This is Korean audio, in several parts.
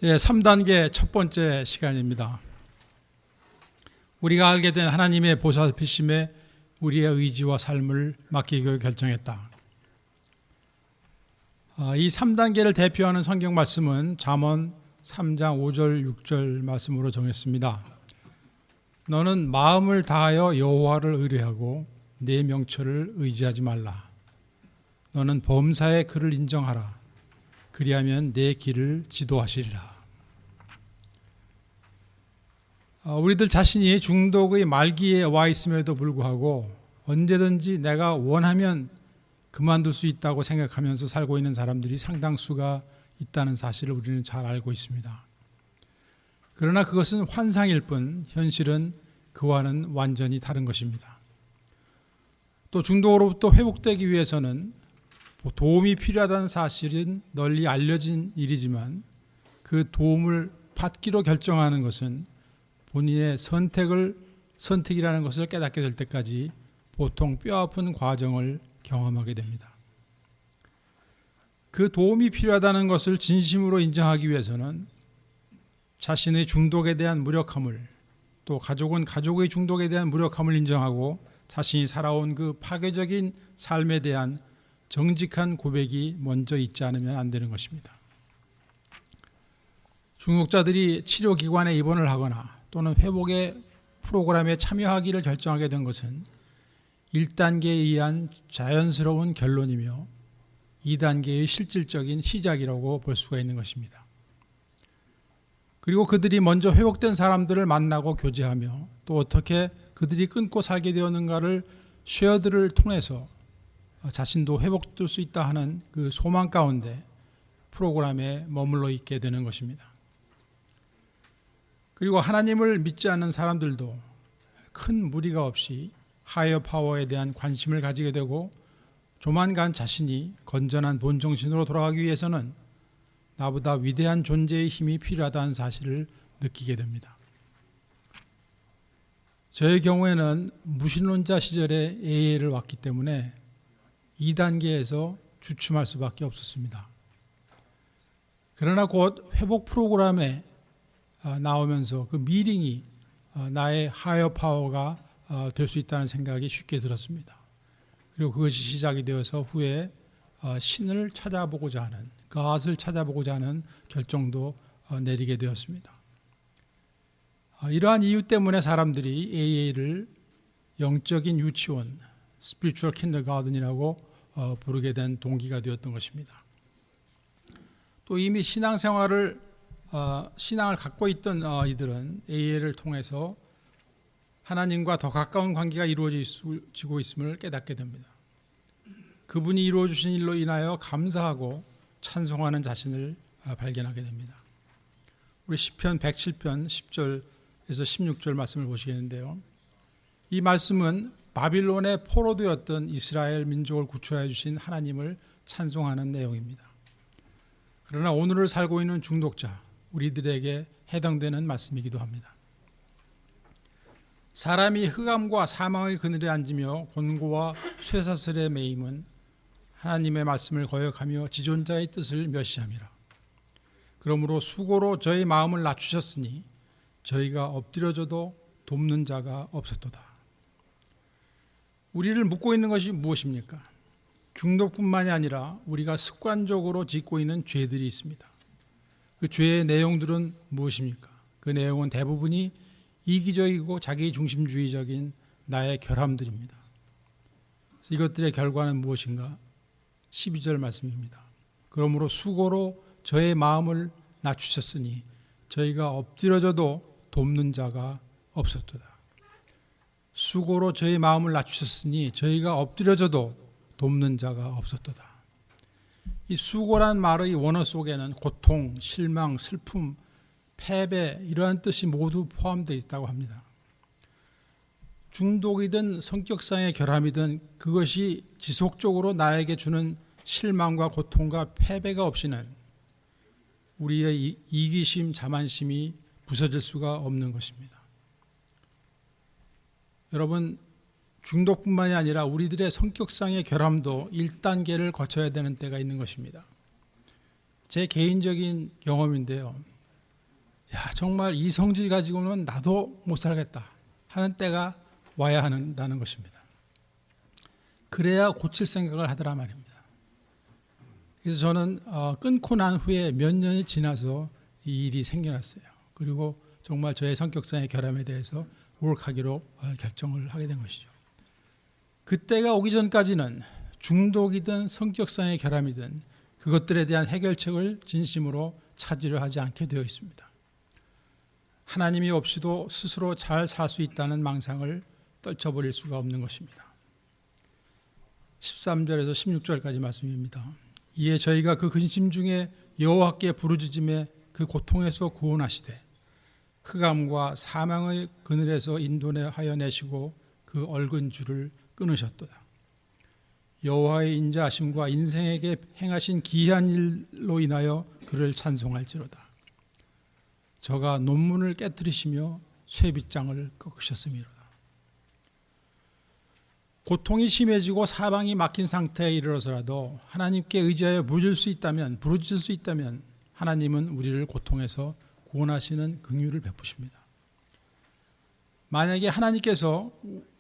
3단계 첫 번째 시간입니다. 우리가 알게 된 하나님의 보살피심에 우리의 의지와 삶을 맡기기로 결정했다. 이 3단계를 대표하는 성경 말씀은 잠언 3장 5절 6절 말씀으로 정했습니다. 너는 마음을 다하여 여호와를 의뢰하고 내 명철을 의지하지 말라. 너는 범사의 그를 인정하라. 그리하면 내 길을 지도하시리라. 우리들 자신이 중독의 말기에 와 있음에도 불구하고 언제든지 내가 원하면 그만둘 수 있다고 생각하면서 살고 있는 사람들이 상당수가 있다는 사실을 우리는 잘 알고 있습니다. 그러나 그것은 환상일 뿐 현실은 그와는 완전히 다른 것입니다. 또 중독으로부터 회복되기 위해서는 도움이 필요하다는 사실은 널리 알려진 일이지만 그 도움을 받기로 결정하는 것은 본인의 선택이라는 것을 깨닫게 될 때까지 보통 뼈아픈 과정을 경험하게 됩니다. 그 도움이 필요하다는 것을 진심으로 인정하기 위해서는 자신의 중독에 대한 무력함을, 또 가족은 가족의 중독에 대한 무력함을 인정하고 자신이 살아온 그 파괴적인 삶에 대한 정직한 고백이 먼저 있지 않으면 안 되는 것입니다. 중독자들이 치료기관에 입원을 하거나 또는 회복의 프로그램에 참여하기를 결정하게 된 것은 1단계에 의한 자연스러운 결론이며 2단계의 실질적인 시작이라고 볼 수가 있는 것입니다. 그리고 그들이 먼저 회복된 사람들을 만나고 교제하며 또 어떻게 그들이 끊고 살게 되었는가를 쉐어들을 통해서 자신도 회복될 수 있다 하는 그 소망 가운데 프로그램에 머물러 있게 되는 것입니다. 그리고 하나님을 믿지 않는 사람들도 큰 무리가 없이 하이어 파워에 대한 관심을 가지게 되고 조만간 자신이 건전한 본정신으로 돌아가기 위해서는 나보다 위대한 존재의 힘이 필요하다는 사실을 느끼게 됩니다. 저의 경우에는 무신론자 시절에 AA를 왔기 때문에 2단계에서 주춤할 수밖에 없었습니다. 그러나 곧 회복 프로그램에 나오면서 그 미링이 나의 하이어 파워가 될 수 있다는 생각이 쉽게 들었습니다. 그리고 그것이 시작이 되어서 후에 신을 찾아보고자 하는, God을 찾아보고자 하는 결정도 내리게 되었습니다. 이러한 이유 때문에 사람들이 AA를 영적인 유치원, Spiritual Kindergarten이라고 부르게 된 동기가 되었던 것입니다. 또 이미 신앙을 갖고 있던 이들은 AA를 통해서 하나님과 더 가까운 관계가 이루어지고 있음을 깨닫게 됩니다. 그분이 이루어 주신 일로 인하여 감사하고 찬송하는 자신을 발견하게 됩니다. 우리 시편 107편 10절에서 16절 말씀을 보시겠는데요. 이 말씀은 바빌론의 포로되었던 이스라엘 민족을 구출해 주신 하나님을 찬송하는 내용입니다. 그러나 오늘을 살고 있는 중독자, 우리들에게 해당되는 말씀이기도 합니다. 사람이 흑암과 사망의 그늘에 앉으며 곤고와 쇠사슬에 매임은 하나님의 말씀을 거역하며 지존자의 뜻을 멸시함이라. 그러므로 수고로 저희 마음을 낮추셨으니 저희가 엎드려져도 돕는 자가 없었도다. 우리를 묶고 있는 것이 무엇입니까? 중독뿐만이 아니라 우리가 습관적으로 짓고 있는 죄들이 있습니다. 그 죄의 내용들은 무엇입니까? 그 내용은 대부분이 이기적이고 자기중심주의적인 나의 결함들입니다. 이것들의 결과는 무엇인가? 12절 말씀입니다. 그러므로 수고로 저의 마음을 낮추셨으니 저희가 엎드려져도 돕는 자가 없었도다. 수고로 저희 마음을 낮추셨으니 저희가 엎드려져도 돕는 자가 없었도다. 이 수고란 말의 원어 속에는 고통, 실망, 슬픔, 패배 이러한 뜻이 모두 포함되어 있다고 합니다. 중독이든 성격상의 결함이든 그것이 지속적으로 나에게 주는 실망과 고통과 패배가 없이는 우리의 이기심, 자만심이 부서질 수가 없는 것입니다. 여러분, 중독뿐만이 아니라 우리들의 성격상의 결함도 1단계를 거쳐야 되는 때가 있는 것입니다. 제 개인적인 경험인데요. 야, 정말 이 성질 가지고는 나도 못 살겠다 하는 때가 와야 한다는 것입니다. 그래야 고칠 생각을 하더라 말입니다. 그래서 저는 끊고 난 후에 몇 년이 지나서 이 일이 생겨났어요. 그리고 정말 저의 성격상의 결함에 대해서 노력하기로 결정을 하게 된 것이죠. 그때가 오기 전까지는 중독이든 성격상의 결함이든 그것들에 대한 해결책을 진심으로 찾으려 하지 않게 되어 있습니다. 하나님이 없이도 스스로 잘 살 수 있다는 망상을 떨쳐버릴 수가 없는 것입니다. 13절에서 16절까지 말씀입니다. 이에 저희가 그 근심 중에 여호와께 부르짖음에 그 고통에서 구원하시되 흑암과 사망의 그늘에서 인도하여 내시고 그 얼근 줄을 끊으셨도다. 여호와의 인자하심과 인생에게 행하신 기이한 일로 인하여 그를 찬송할지로다. 저가 논문을 깨뜨리시며 쇠빗장을 꺾으셨음이로다. 고통이 심해지고 사방이 막힌 상태에 이르러서라도 하나님께 의지하여 부르짖을 수 있다면 하나님은 우리를 고통에서 구원하시는 긍휼을 베푸십니다. 만약에 하나님께서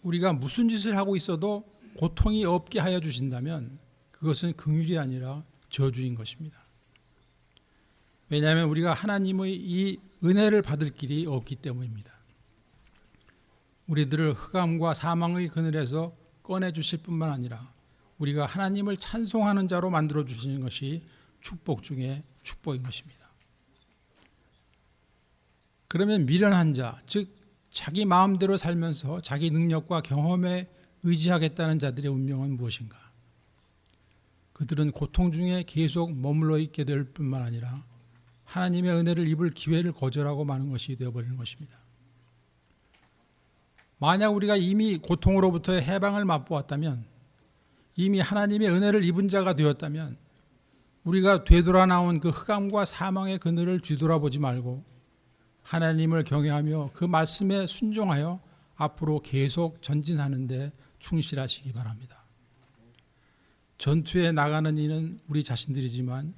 우리가 무슨 짓을 하고 있어도 고통이 없게 하여 주신다면 그것은 긍휼이 아니라 저주인 것입니다. 왜냐하면 우리가 하나님의 이 은혜를 받을 길이 없기 때문입니다. 우리들을 흑암과 사망의 그늘에서 꺼내주실 뿐만 아니라 우리가 하나님을 찬송하는 자로 만들어 주시는 것이 축복 중에 축복인 것입니다. 그러면 미련한 자, 즉 자기 마음대로 살면서 자기 능력과 경험에 의지하겠다는 자들의 운명은 무엇인가? 그들은 고통 중에 계속 머물러 있게 될 뿐만 아니라 하나님의 은혜를 입을 기회를 거절하고 마는 것이 되어버리는 것입니다. 만약 우리가 이미 고통으로부터의 해방을 맛보았다면, 이미 하나님의 은혜를 입은 자가 되었다면 우리가 되돌아 나온 그 흑암과 사망의 그늘을 뒤돌아보지 말고 하나님을 경외하며 그 말씀에 순종하여 앞으로 계속 전진하는 데 충실하시기 바랍니다. 전투에 나가는 이는 우리 자신들이지만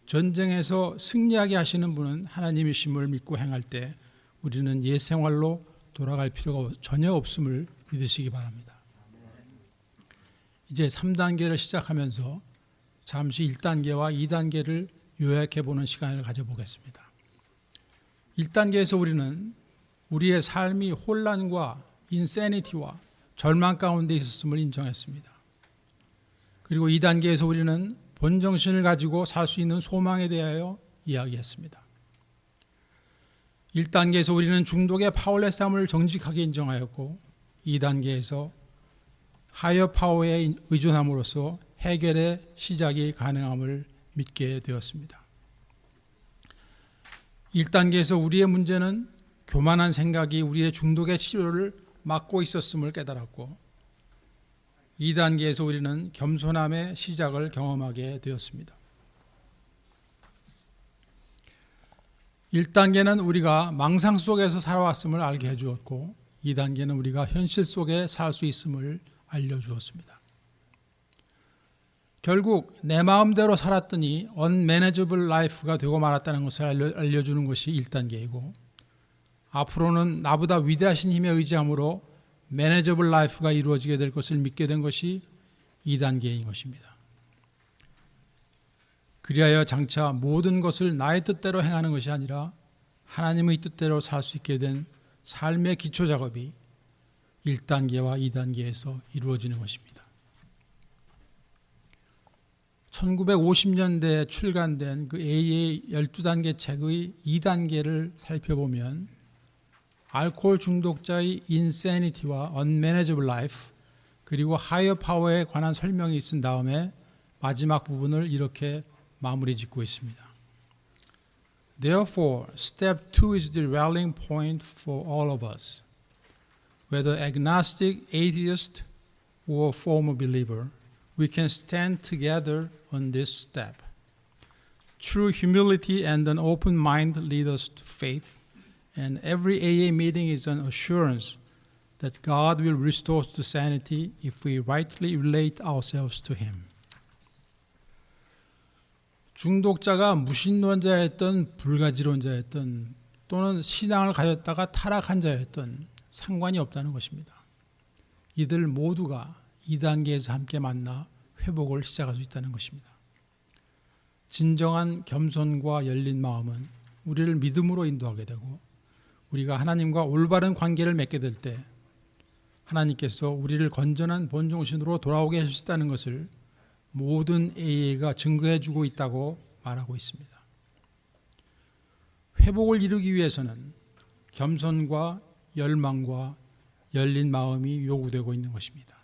전쟁에서 승리하게 하시는 분은 하나님이심을 믿고 행할 때 우리는 옛 생활로 돌아갈 필요가 전혀 없음을 믿으시기 바랍니다. 이제 3단계를 시작하면서 잠시 1단계와 2단계를 요약해 보는 시간을 가져보겠습니다. 1단계에서 우리는 우리의 삶이 혼란과 인세니티와 절망 가운데 있었음을 인정했습니다. 그리고 2단계에서 우리는 본정신을 가지고 살 수 있는 소망에 대하여 이야기했습니다. 1단계에서 우리는 중독의 파워레스함을 정직하게 인정하였고 2단계에서 하이어 파워에 의존함으로써 해결의 시작이 가능함을 믿게 되었습니다. 1단계에서 우리의 문제는 교만한 생각이 우리의 중독의 치료를 막고 있었음을 깨달았고 2단계에서 우리는 겸손함의 시작을 경험하게 되었습니다. 1단계는 우리가 망상 속에서 살아왔음을 알게 해주었고 2단계는 우리가 현실 속에 살 수 있음을 알려주었습니다. 결국 내 마음대로 살았더니 unmanageable life가 되고 말았다는 것을 알려주는 것이 1단계이고 앞으로는 나보다 위대하신 힘에 의지함으로 manageable life가 이루어지게 될 것을 믿게 된 것이 2단계인 것입니다. 그리하여 장차 모든 것을 나의 뜻대로 행하는 것이 아니라 하나님의 뜻대로 살 수 있게 된 삶의 기초 작업이 1단계와 2단계에서 이루어지는 것입니다. 1950년대에 출간된 그 AA 12단계 책의 2단계를 살펴보면 알코올 중독자의 인세니티와 unmanageable life 그리고 하이어 파워에 관한 설명이 있은 다음에 마지막 부분을 이렇게 마무리 짓고 있습니다. Therefore, step 2 is the rallying point for all of us. Whether agnostic, atheist, or former believer, we can stand together on this step. True humility and an open mind lead us to faith, and every AA meeting is an assurance that God will restore us to sanity if we rightly relate ourselves to Him. 중독자가 무신론자였던 불가지론자였던 또는 신앙을 가졌다가 타락한 자였던 상관이 없다는 것입니다. 이들 모두가 2단계에서 함께 만나 회복을 시작할 수 있다는 것입니다. 진정한 겸손과 열린 마음은 우리를 믿음으로 인도하게 되고, 우리가 하나님과 올바른 관계를 맺게 될 때 하나님께서 우리를 건전한 본정신으로 돌아오게 할 수 있다는 것을 모든 AA가 증거해 주고 있다고 말하고 있습니다. 회복을 이루기 위해서는 겸손과 열망과 열린 마음이 요구되고 있는 것입니다.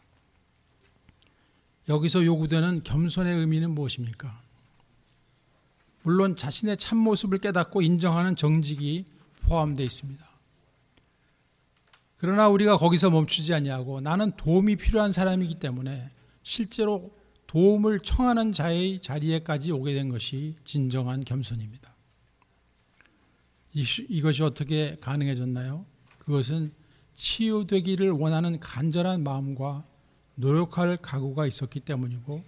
여기서 요구되는 겸손의 의미는 무엇입니까? 물론 자신의 참모습을 깨닫고 인정하는 정직이 포함되어 있습니다. 그러나 우리가 거기서 멈추지 아니하고 나는 도움이 필요한 사람이기 때문에 실제로 도움을 청하는 자의 자리에까지 오게 된 것이 진정한 겸손입니다. 이것이 어떻게 가능해졌나요? 그것은 치유되기를 원하는 간절한 마음과 노력할 각오가 있었기 때문이고,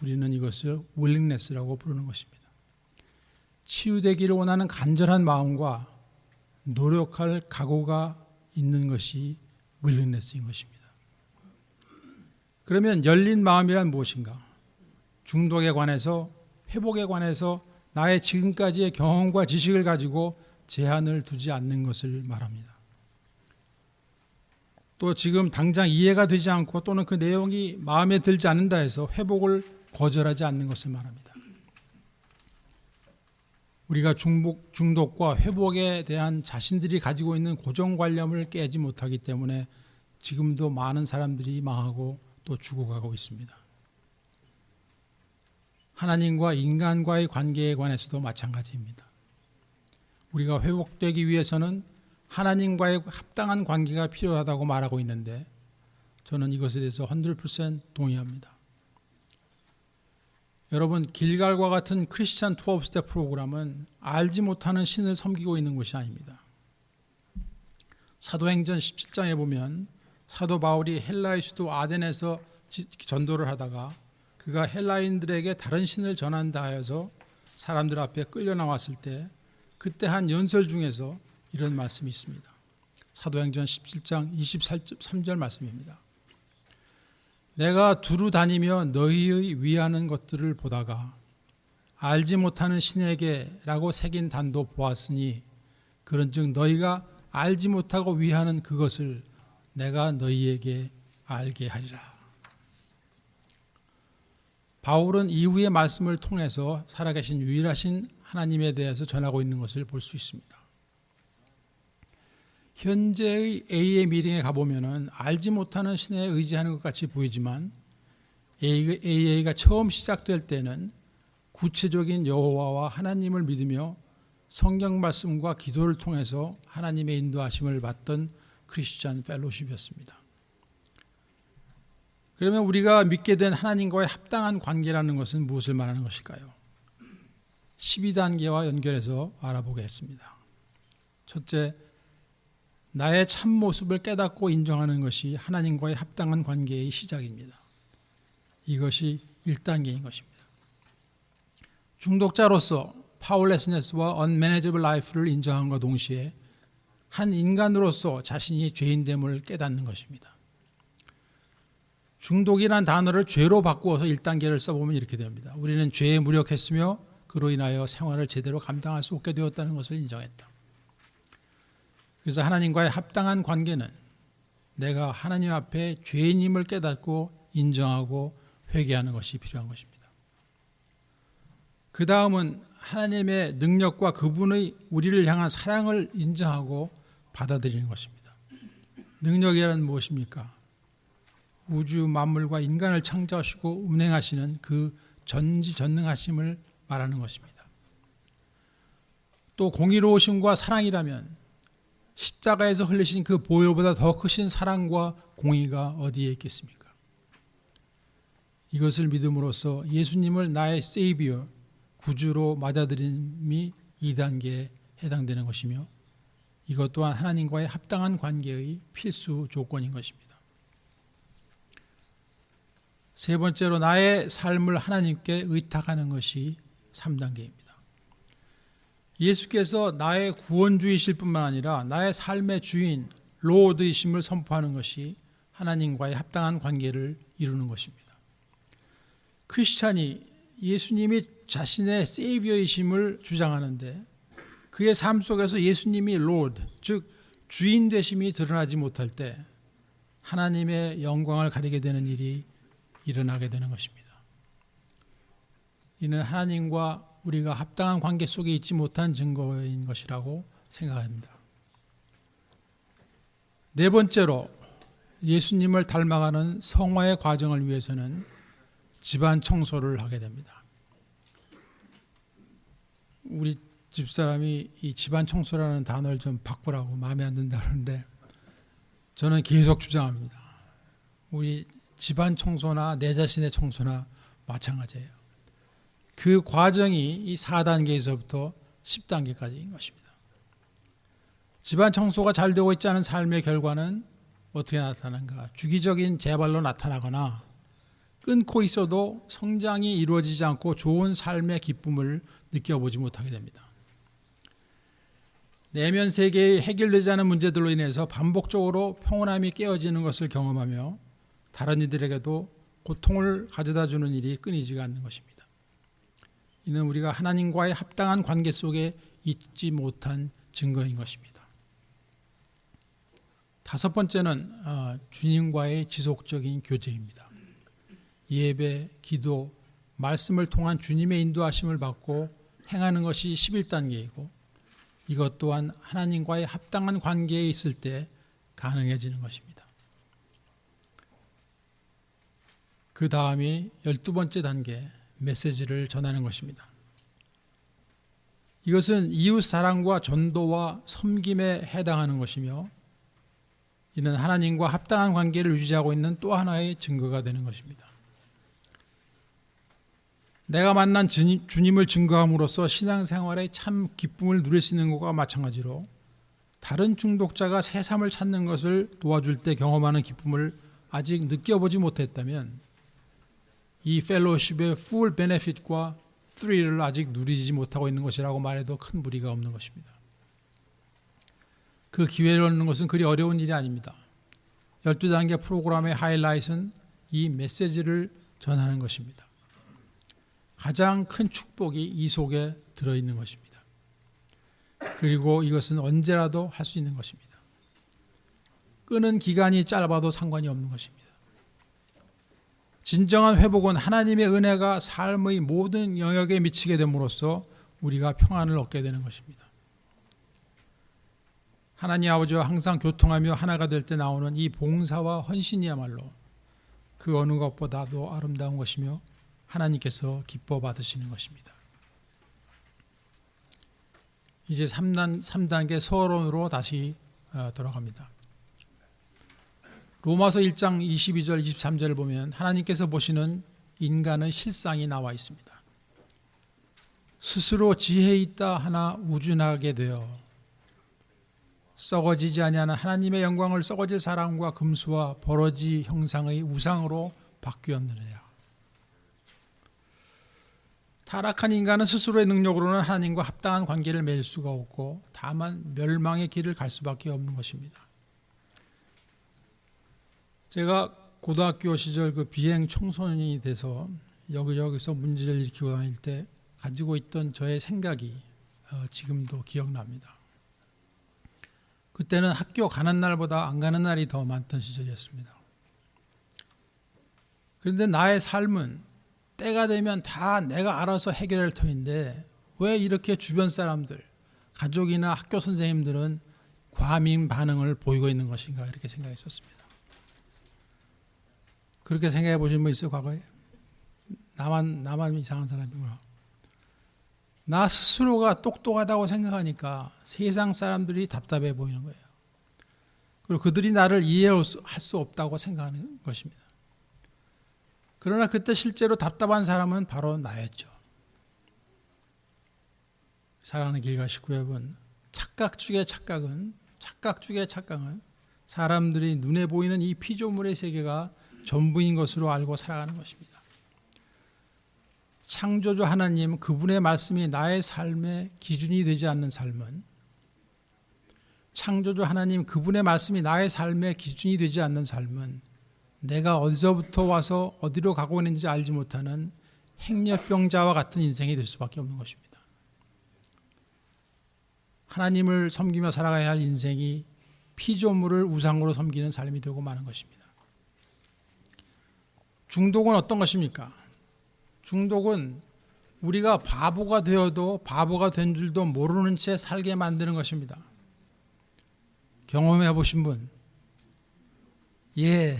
우리는 이것을 willingness라고 부르는 것입니다. 치유되기를 원하는 간절한 마음과 노력할 각오가 있는 것이 willingness인 것입니다. 그러면 열린 마음이란 무엇인가? 중독에 관해서, 회복에 관해서 나의 지금까지의 경험과 지식을 가지고 제한을 두지 않는 것을 말합니다. 또 지금 당장 이해가 되지 않고 또는 그 내용이 마음에 들지 않는다 해서 회복을 거절하지 않는 것을 말합니다. 우리가 중독과 회복에 대한 자신들이 가지고 있는 고정관념을 깨지 못하기 때문에 지금도 많은 사람들이 망하고 또 죽어가고 있습니다. 하나님과 인간과의 관계에 관해서도 마찬가지입니다. 우리가 회복되기 위해서는 하나님과의 합당한 관계가 필요하다고 말하고 있는데, 저는 이것에 대해서 100% 동의합니다. 여러분, 길갈과 같은 크리스찬 12스텝 프로그램은 알지 못하는 신을 섬기고 있는 것이 아닙니다. 사도행전 17장에 보면 사도 바울이 헬라의 수도 아덴에서 전도를 하다가 그가 헬라인들에게 다른 신을 전한다 하여서 사람들 앞에 끌려 나왔을 때, 그때 한 연설 중에서 이런 말씀이 있습니다. 사도행전 17장 23절 말씀입니다. 내가 두루 다니며 너희의 위하는 것들을 보다가 알지 못하는 신에게라고 새긴 단도 보았으니, 그런즉 너희가 알지 못하고 위하는 그것을 내가 너희에게 알게 하리라. 바울은 이후의 말씀을 통해서 살아계신 유일하신 하나님에 대해서 전하고 있는 것을 볼 수 있습니다. 현재의 AA 미팅에 가보면 알지 못하는 신에 의지하는 것 같이 보이지만, AA가 처음 시작될 때는 구체적인 여호와와 하나님을 믿으며 성경 말씀과 기도를 통해서 하나님의 인도하심을 받던 크리스천 펠로십이었습니다. 그러면 우리가 믿게 된 하나님과의 합당한 관계라는 것은 무엇을 말하는 것일까요? 12단계와 연결해서 알아보겠습니다. 첫째, 나의 참모습을 깨닫고 인정하는 것이 하나님과의 합당한 관계의 시작입니다. 이것이 1단계인 것입니다. 중독자로서 파워레스네스와 unmanageable life를 인정함과 동시에 한 인간으로서 자신이 죄인됨을 깨닫는 것입니다. 중독이란 단어를 죄로 바꾸어서 1단계를 써보면 이렇게 됩니다. 우리는 죄에 무력했으며 그로 인하여 생활을 제대로 감당할 수 없게 되었다는 것을 인정했다. 그래서 하나님과의 합당한 관계는 내가 하나님 앞에 죄인임을 깨닫고 인정하고 회개하는 것이 필요한 것입니다. 그 다음은 하나님의 능력과 그분의 우리를 향한 사랑을 인정하고 받아들이는 것입니다. 능력이란 무엇입니까? 우주 만물과 인간을 창조하시고 운행하시는 그 전지전능하심을 말하는 것입니다. 또 공의로우심과 사랑이라면 십자가에서 흘리신 그 보혈보다 더 크신 사랑과 공의가 어디에 있겠습니까? 이것을 믿음으로써 예수님을 나의 세이비어, 구주로 맞아들임이 2단계에 해당되는 것이며, 이것 또한 하나님과의 합당한 관계의 필수 조건인 것입니다. 세 번째로 나의 삶을 하나님께 의탁하는 것이 3단계입니다. 예수께서 나의 구원주이실 뿐만 아니라 나의 삶의 주인, 로드이심을 선포하는 것이 하나님과의 합당한 관계를 이루는 것입니다. 크리스찬이 예수님이 자신의 세이비어이심을 주장하는데 그의 삶 속에서 예수님이 로드, 즉 주인 되심이 드러나지 못할 때 하나님의 영광을 가리게 되는 일이 일어나게 되는 것입니다. 이는 하나님과 우리가 합당한 관계 속에 있지 못한 증거인 것이라고 생각합니다. 네 번째로 예수님을 닮아가는 성화의 과정을 위해서는 집안 청소를 하게 됩니다. 우리 집사람이 이 집안 청소라는 단어를 좀 바꾸라고 마음에 안 든다 그러는데 저는 계속 주장합니다. 우리 집안 청소나 내 자신의 청소나 마찬가지예요. 그 과정이 이 4단계에서부터 10단계까지인 것입니다. 집안 청소가 잘 되고 있지 않은 삶의 결과는 어떻게 나타나는가? 주기적인 재발로 나타나거나 끊고 있어도 성장이 이루어지지 않고 좋은 삶의 기쁨을 느껴보지 못하게 됩니다. 내면 세계의 해결되지 않은 문제들로 인해서 반복적으로 평온함이 깨어지는 것을 경험하며 다른 이들에게도 고통을 가져다주는 일이 끊이지가 않는 것입니다. 이는 우리가 하나님과의 합당한 관계 속에 있지 못한 증거인 것입니다. 다섯 번째는 주님과의 지속적인 교제입니다. 예배, 기도, 말씀을 통한 주님의 인도하심을 받고 행하는 것이 11단계이고 이것 또한 하나님과의 합당한 관계에 있을 때 가능해지는 것입니다. 그 다음이 12번째 단계, 메시지를 전하는 것입니다. 이것은 이웃 사랑과 전도와 섬김에 해당하는 것이며 이는 하나님과 합당한 관계를 유지하고 있는 또 하나의 증거가 되는 것입니다. 내가 만난 주님을 증거함으로써 신앙생활에 참 기쁨을 누릴 수 있는 것과 마찬가지로 다른 중독자가 새삼을 찾는 것을 도와줄 때 경험하는 기쁨을 아직 느껴보지 못했다면 이 펠로우십의 풀 베네핏과 스릴을 아직 누리지 못하고 있는 것이라고 말해도 큰 무리가 없는 것입니다. 그 기회를 얻는 것은 그리 어려운 일이 아닙니다. 12단계 프로그램의 하이라이트는 이 메시지를 전하는 것입니다. 가장 큰 축복이 이 속에 들어있는 것입니다. 그리고 이것은 언제라도 할 수 있는 것입니다. 끄는 기간이 짧아도 상관이 없는 것입니다. 진정한 회복은 하나님의 은혜가 삶의 모든 영역에 미치게 됨으로써 우리가 평안을 얻게 되는 것입니다. 하나님 아버지와 항상 교통하며 하나가 될 때 나오는 이 봉사와 헌신이야말로 그 어느 것보다도 아름다운 것이며 하나님께서 기뻐 받으시는 것입니다. 이제 3단계 서론으로 다시 돌아갑니다. 로마서 1장 22절 23절을 보면 하나님께서 보시는 인간의 실상이 나와 있습니다. 스스로 지혜 있다 하나 우준하게 되어 썩어지지 아니하는 하나님의 영광을 썩어질 사람과 금수와 버러지 형상의 우상으로 바뀌었느니라. 타락한 인간은 스스로의 능력으로는 하나님과 합당한 관계를 맺을 수가 없고 다만 멸망의 길을 갈 수밖에 없는 것입니다. 제가 고등학교 시절 그 비행 청소년이 돼서 여기저기서 문제를 일으키고 다닐 때 가지고 있던 저의 생각이 지금도 기억납니다. 그때는 학교 가는 날보다 안 가는 날이 더 많던 시절이었습니다. 그런데 나의 삶은 때가 되면 다 내가 알아서 해결할 터인데 왜 이렇게 주변 사람들, 가족이나 학교 선생님들은 과민 반응을 보이고 있는 것인가 이렇게 생각했었습니다. 그렇게 생각해 보신 분 있어요, 과거에? 나만 이상한 사람이구나. 나 스스로가 똑똑하다고 생각하니까 세상 사람들이 답답해 보이는 거예요. 그리고 그들이 나를 이해할 수 없다고 생각하는 것입니다. 그러나 그때 실제로 답답한 사람은 바로 나였죠. 사랑하는 길가시구 여러분, 착각 중의 착각은 사람들이 눈에 보이는 이 피조물의 세계가 전부인 것으로 알고 살아가는 것입니다. 창조주 하나님 그분의 말씀이 나의 삶의 기준이 되지 않는 삶은, 창조주 하나님 그분의 말씀이 나의 삶의 기준이 되지 않는 삶은 내가 어디서부터 와서 어디로 가고 있는지 알지 못하는 행렬병자와 같은 인생이 될 수밖에 없는 것입니다. 하나님을 섬기며 살아가야 할 인생이 피조물을 우상으로 섬기는 삶이 되고 마는 것입니다. 중독은 어떤 것입니까? 중독은 우리가 바보가 되어도 바보가 된 줄도 모르는 채 살게 만드는 것입니다. 경험해 보신 분? 예.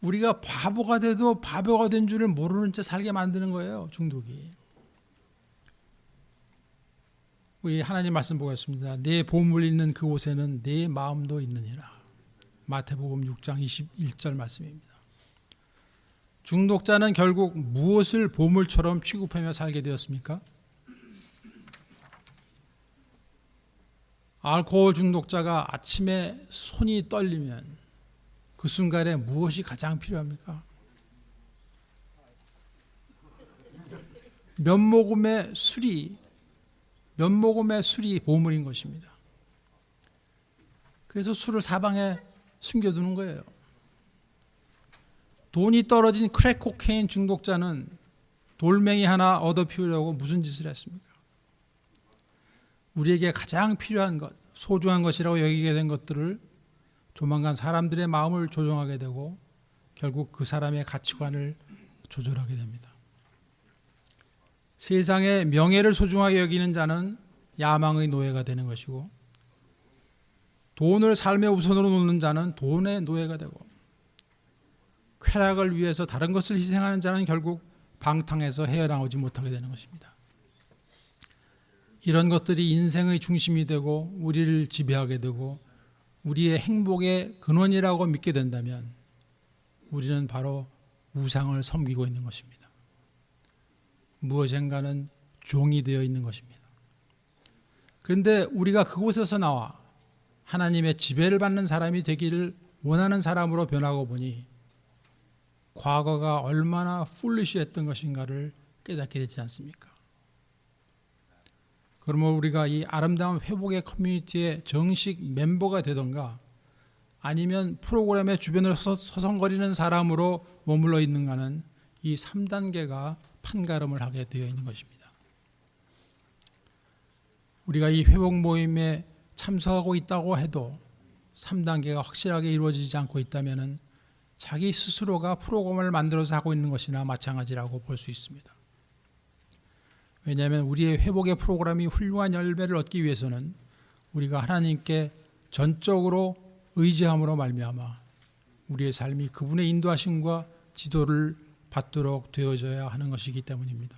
우리가 바보가 돼도 바보가 된 줄을 모르는 채 살게 만드는 거예요, 중독이. 우리 하나님 말씀 보겠습니다. 내 보물 있는 그곳에는 내 마음도 있느니라. 마태복음 6장 21절 말씀입니다. 중독자는 결국 무엇을 보물처럼 취급하며 살게 되었습니까? 알코올 중독자가 아침에 손이 떨리면 그 순간에 무엇이 가장 필요합니까? 몇 모금의 술이 보물인 것입니다. 그래서 술을 사방에 숨겨두는 거예요. 돈이 떨어진 크랙 코케인 중독자는 돌멩이 하나 얻어 피우려고 무슨 짓을 했습니까? 우리에게 가장 필요한 것, 소중한 것이라고 여기게 된 것들을 조만간 사람들의 마음을 조종하게 되고 결국 그 사람의 가치관을 조절하게 됩니다. 세상의 명예를 소중하게 여기는 자는 야망의 노예가 되는 것이고, 돈을 삶의 우선으로 놓는 자는 돈의 노예가 되고, 쾌락을 위해서 다른 것을 희생하는 자는 결국 방탕에서 헤어나오지 못하게 되는 것입니다. 이런 것들이 인생의 중심이 되고 우리를 지배하게 되고 우리의 행복의 근원이라고 믿게 된다면 우리는 바로 우상을 섬기고 있는 것입니다. 무엇인가는 종이 되어 있는 것입니다. 그런데 우리가 그곳에서 나와 하나님의 지배를 받는 사람이 되기를 원하는 사람으로 변하고 보니 과거가 얼마나 풀리시했던 것인가를 깨닫게 되지 않습니까? 그러면 우리가 이 아름다운 회복의 커뮤니티의 정식 멤버가 되던가 아니면 프로그램의 주변을 서성거리는 사람으로 머물러 있는가는 이 3단계가 판가름을 하게 되어 있는 것입니다. 우리가 이 회복 모임에 참석하고 있다고 해도 3단계가 확실하게 이루어지지 않고 있다면 자기 스스로가 프로그램을 만들어서 하고 있는 것이나 마찬가지라고 볼 수 있습니다. 왜냐하면 우리의 회복의 프로그램이 훌륭한 열매를 얻기 위해서는 우리가 하나님께 전적으로 의지함으로 말미암아 우리의 삶이 그분의 인도하심과 지도를 받도록 되어져야 하는 것이기 때문입니다.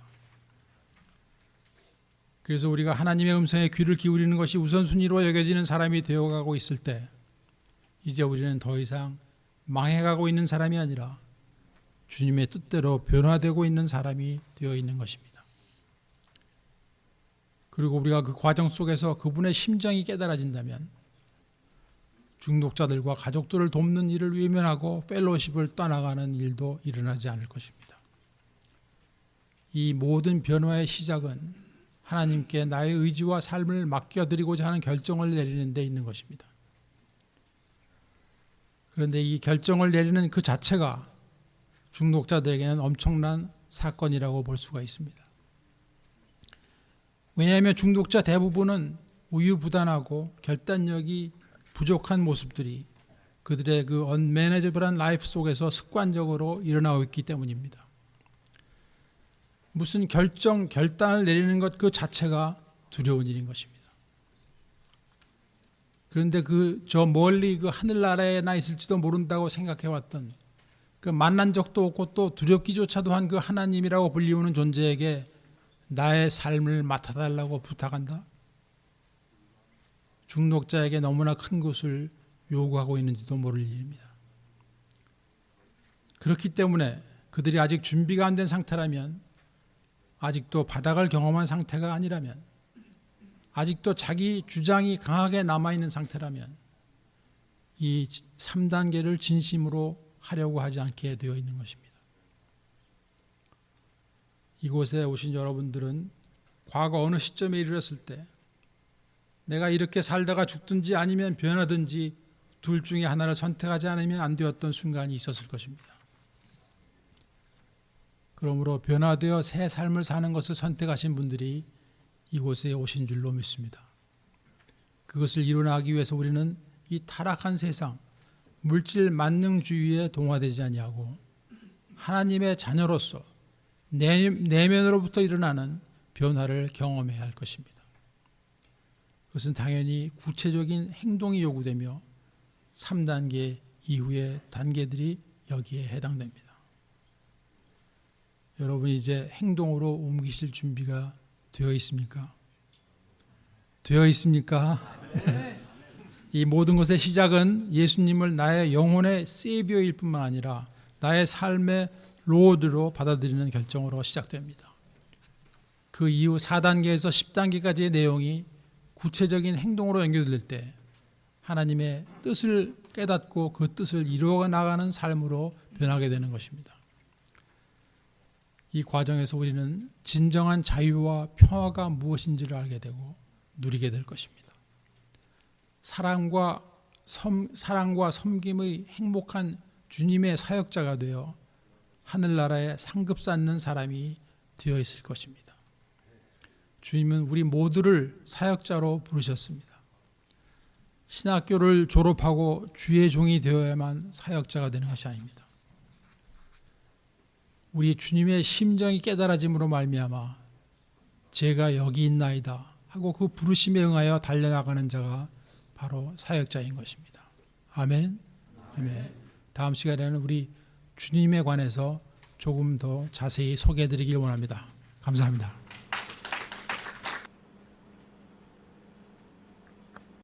그래서 우리가 하나님의 음성에 귀를 기울이는 것이 우선순위로 여겨지는 사람이 되어가고 있을 때 이제 우리는 더 이상 망해가고 있는 사람이 아니라 주님의 뜻대로 변화되고 있는 사람이 되어 있는 것입니다. 그리고 우리가 그 과정 속에서 그분의 심정이 깨달아진다면 중독자들과 가족들을 돕는 일을 외면하고 펠로십을 떠나가는 일도 일어나지 않을 것입니다. 이 모든 변화의 시작은 하나님께 나의 의지와 삶을 맡겨드리고자 하는 결정을 내리는 데 있는 것입니다. 그런데 이 결정을 내리는 그 자체가 중독자들에게는 엄청난 사건이라고 볼 수가 있습니다. 왜냐하면 중독자 대부분은 우유부단하고 결단력이 부족한 모습들이 그들의 그 언매니저블한 라이프 속에서 습관적으로 일어나고 있기 때문입니다. 무슨 결단을 내리는 것 그 자체가 두려운 일인 것입니다. 그런데 저 멀리 그 하늘나라에 나 있을지도 모른다고 생각해왔던 그 만난 적도 없고 또 두렵기조차도 한 그 하나님이라고 불리우는 존재에게 나의 삶을 맡아달라고 부탁한다? 중독자에게 너무나 큰 것을 요구하고 있는지도 모를 일입니다. 그렇기 때문에 그들이 아직 준비가 안 된 상태라면, 아직도 바닥을 경험한 상태가 아니라면, 아직도 자기 주장이 강하게 남아있는 상태라면 이 3단계를 진심으로 하려고 하지 않게 되어 있는 것입니다. 이곳에 오신 여러분들은 과거 어느 시점에 이르렀을 때 내가 이렇게 살다가 죽든지 아니면 변하든지 둘 중에 하나를 선택하지 않으면 안 되었던 순간이 있었을 것입니다. 그러므로 변화되어 새 삶을 사는 것을 선택하신 분들이 이곳에 오신 줄로 믿습니다. 그것을 이루나기 위해서 우리는 이 타락한 세상, 물질 만능주의에 동화되지 아니하고 하나님의 자녀로서 내면으로부터 일어나는 변화를 경험해야 할 것입니다. 그것은 당연히 구체적인 행동이 요구되며 3단계 이후의 단계들이 여기에 해당됩니다. 여러분이 이제 행동으로 옮기실 준비가 되어 있습니까? 되어 있습니까? 이 모든 것의 시작은 예수님을 나의 영혼의 세비어일 뿐만 아니라 나의 삶의 로드로 받아들이는 결정으로 시작됩니다. 그 이후 4단계에서 10단계까지의 내용이 구체적인 행동으로 연결될 때 하나님의 뜻을 깨닫고 그 뜻을 이루어 나가는 삶으로 변하게 되는 것입니다. 이 과정에서 우리는 진정한 자유와 평화가 무엇인지를 알게 되고 누리게 될 것입니다. 사랑과 섬김의 행복한 주님의 사역자가 되어 하늘나라에 상급 쌓는 사람이 되어 있을 것입니다. 주님은 우리 모두를 사역자로 부르셨습니다. 신학교를 졸업하고 주의 종이 되어야만 사역자가 되는 것이 아닙니다. 우리 주님의 심정이 깨달아짐으로 말미암아 제가 여기 있나이다 하고 그 부르심에 응하여 달려나가는 자가 바로 사역자인 것입니다. 아멘. 아멘. 다음 시간에는 우리 주님에 관해서 조금 더 자세히 소개해 드리길 원합니다. 감사합니다.